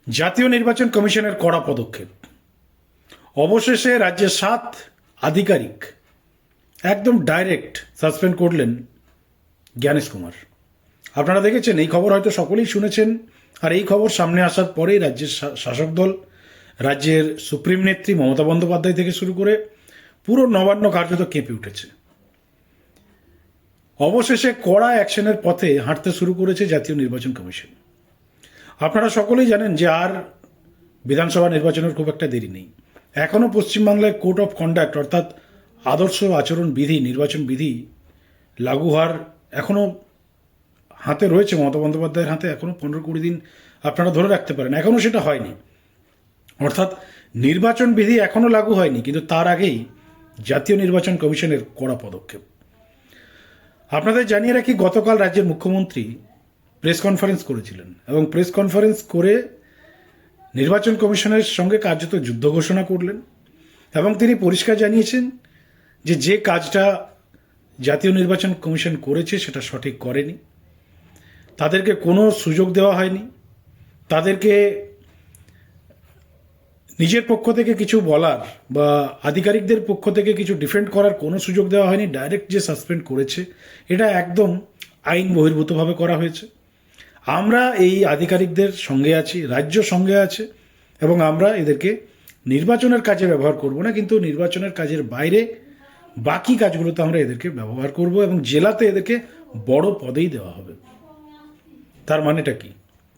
জাতীয় নির্বাচন কমিশনের কড়া পদক্ষেপ। অবশেষে রাজ্যের 7 আধিকারিক একদম ডাইরেক্ট সাসপেন্ড করলেন জ্ঞানেশ কুমার। আপনারা দেখেছেন, এই খবর হয়তো সকলেই শুনেছেন। আর এই খবর সামনে আসার পরেই রাজ্যের শাসক দল, রাজ্যের সুপ্রিম নেত্রী মমতা বন্দ্যোপাধ্যায় থেকে শুরু করে পুরো নবান্ন কার্যত কেঁপে উঠেছে। অবশেষে কড়া অ্যাকশনের পথে হাঁটতে শুরু করেছে জাতীয় নির্বাচন কমিশন। আপনারা সকলেই জানেন যে আর বিধানসভা নির্বাচনের খুব একটা দেরি নেই। এখনও পশ্চিমবাংলায় কোড অফ কন্ডাক্ট অর্থাৎ আদর্শ আচরণ বিধি, নির্বাচন বিধি লাগু হওয়ার এখনও হাতে রয়েছে, মমতা বন্দ্যোপাধ্যায়ের হাতে। এখনও 15-20 দিন আপনারা ধরে রাখতে পারেন, এখনও সেটা হয়নি। অর্থাৎ নির্বাচন বিধি এখনও লাগু হয়নি, কিন্তু তার আগেই জাতীয় নির্বাচন কমিশনের কড়া পদক্ষেপ। আপনাদের জানিয়ে রাখি, গতকাল রাজ্যের মুখ্যমন্ত্রী প্রেস কনফারেন্স করেছিলেন এবং প্রেস কনফারেন্স করে নির্বাচন কমিশনের সঙ্গে কার্যত যুদ্ধ ঘোষণা করলেন এবং তিনি পরিষ্কার জানিয়েছেন যে যে কাজটা জাতীয় নির্বাচন কমিশন করেছে সেটা সঠিক করেনি। তাদেরকে কোনো সুযোগ দেওয়া হয়নি, তাদেরকে নিজের পক্ষ থেকে কিছু বলার বা আধিকারিকদের পক্ষ থেকে কিছু ডিফেন্ড করার কোনো সুযোগ দেওয়া হয়নি। ডাইরেক্ট যে সাসপেন্ড করেছে এটা একদম আইন বহির্ভূতভাবে করা হয়েছে। আমরা এই আধিকারিকদের সঙ্গে আছি, রাজ্য সঙ্গে আছে এবং আমরা এদেরকে নির্বাচনের কাজে ব্যবহার করব না, কিন্তু নির্বাচনের কাজের বাইরে বাকি কাজগুলোতে আমরা এদেরকে ব্যবহার করব এবং জেলাতে এদেরকে বড় পদেই দেওয়া হবে। তার মানেটা কি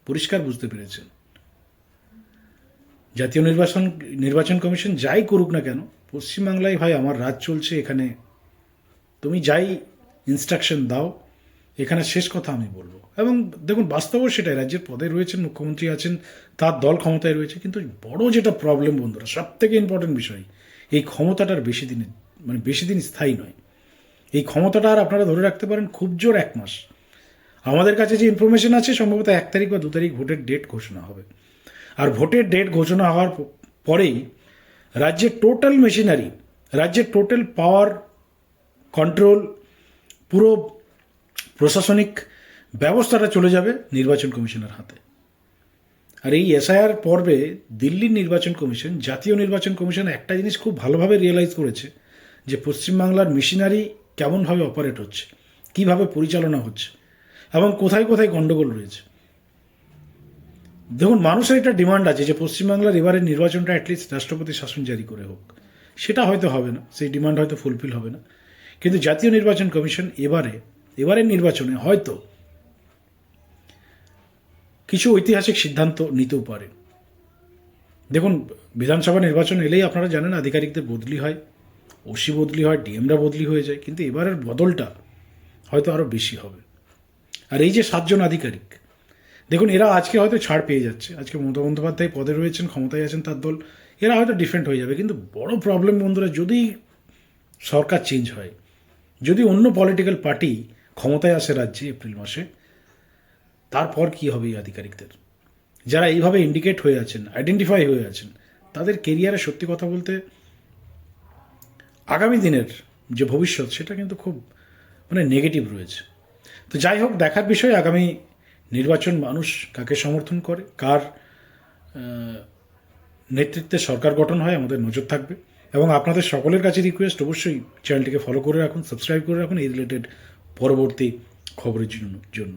পরিষ্কার বুঝতে পেরেছেন। জাতীয় নির্বাচন কমিশন যাই করুক না কেন, পশ্চিমবাংলায় ভাই আমার রাজ চলছে, এখানে তুমি যাই ইনস্ট্রাকশন দাও, এখানে শেষ কথা আমি বলবো। এবং দেখুন, বাস্তবও সেটাই। রাজ্যের পদে রয়েছেন, মুখ্যমন্ত্রী আছেন, তার দল ক্ষমতায় রয়েছে, কিন্তু বড় যেটা প্রবলেম বন্ধুরা, সব থেকে ইম্পর্টেন্ট বিষয়, এই ক্ষমতাটার বেশি দিন স্থায়ী নয়। এই ক্ষমতাটা আর আপনারা ধরে রাখতে পারেন খুব জোর 1 মাস। আমাদের কাছে যে ইনফরমেশন আছে, সম্ভবত 1 তারিখ বা 2 তারিখ ভোটের ডেট ঘোষণা হবে। আর ভোটের ডেট ঘোষণা হওয়ার পরেই রাজ্যের টোটাল মেশিনারি, রাজ্যের টোটাল পাওয়ার, কন্ট্রোল, পুরো প্রশাসনিক ব্যবস্থাটা চলে যাবে নির্বাচন কমিশনের হাতে। আর এই এসআইআর পর্বে দিল্লির নির্বাচন কমিশন, জাতীয় নির্বাচন কমিশন একটা জিনিস খুব ভালোভাবে রিয়েলাইজ করেছে যে পশ্চিমবাংলার মেশিনারি কেমনভাবে অপারেট হচ্ছে, কিভাবে পরিচালনা হচ্ছে এবং কোথায় কোথায় গণ্ডগোল রয়েছে। দেখুন, মানুষের একটা ডিমান্ড আছে যে পশ্চিমবাংলার এবারের নির্বাচনটা অ্যাটলিস্ট রাষ্ট্রপতি শাসন জারি করে হোক। সেটা হয়তো হবে না, সেই ডিমান্ড হয়তো ফুলফিল হবে না, কিন্তু জাতীয় নির্বাচন কমিশন এবারের নির্বাচনে হয়তো কিছু ঐতিহাসিক সিদ্ধান্ত নিতেও পারে। দেখুন, বিধানসভা নির্বাচন এলেই আপনারা জানেন আধিকারিকদের বদলি হয়, ওসি বদলি হয়, ডিএমরা বদলি হয়ে যায়, কিন্তু এবারের বদলটা হয়তো আরও বেশি হবে। আর এই যে 7 জন আধিকারিক, দেখুন এরা আজকে হয়তো ছাড় পেয়ে যাচ্ছে, আজকে মমতা বন্দ্যোপাধ্যায় পদে রয়েছেন, ক্ষমতায় আছেন তার দল, এরা হয়তো ডিফারেন্ট হয়ে যাবে। কিন্তু বড় প্রবলেম বন্ধুরা, যদি সরকার চেঞ্জ হয়, যদি অন্য পলিটিক্যাল পার্টি ক্ষমতায় আসে রাজ্যে এপ্রিল মাসে, তারপর কি হবে এই আধিকারিকদের? যারা এইভাবে ইন্ডিকেট হয়ে আছেন, আইডেন্টিফাই হয়ে আছেন, তাদের কেরিয়ারে সত্যি কথা বলতে আগামী দিনের যে ভবিষ্যৎ, সেটা কিন্তু খুব নেগেটিভ রয়েছে। তো যাই হোক, দেখার বিষয় আগামী নির্বাচন মানুষ কাকে সমর্থন করে, কার নেতৃত্বে সরকার গঠন হয়, আমাদের নজর থাকবে। এবং আপনাদের সকলের কাছে রিকোয়েস্ট, অবশ্যই চ্যানেলটিকে ফলো করে রাখুন, সাবস্ক্রাইব করে রাখুন এই রিলেটেড পরবর্তী খবরের জন্য।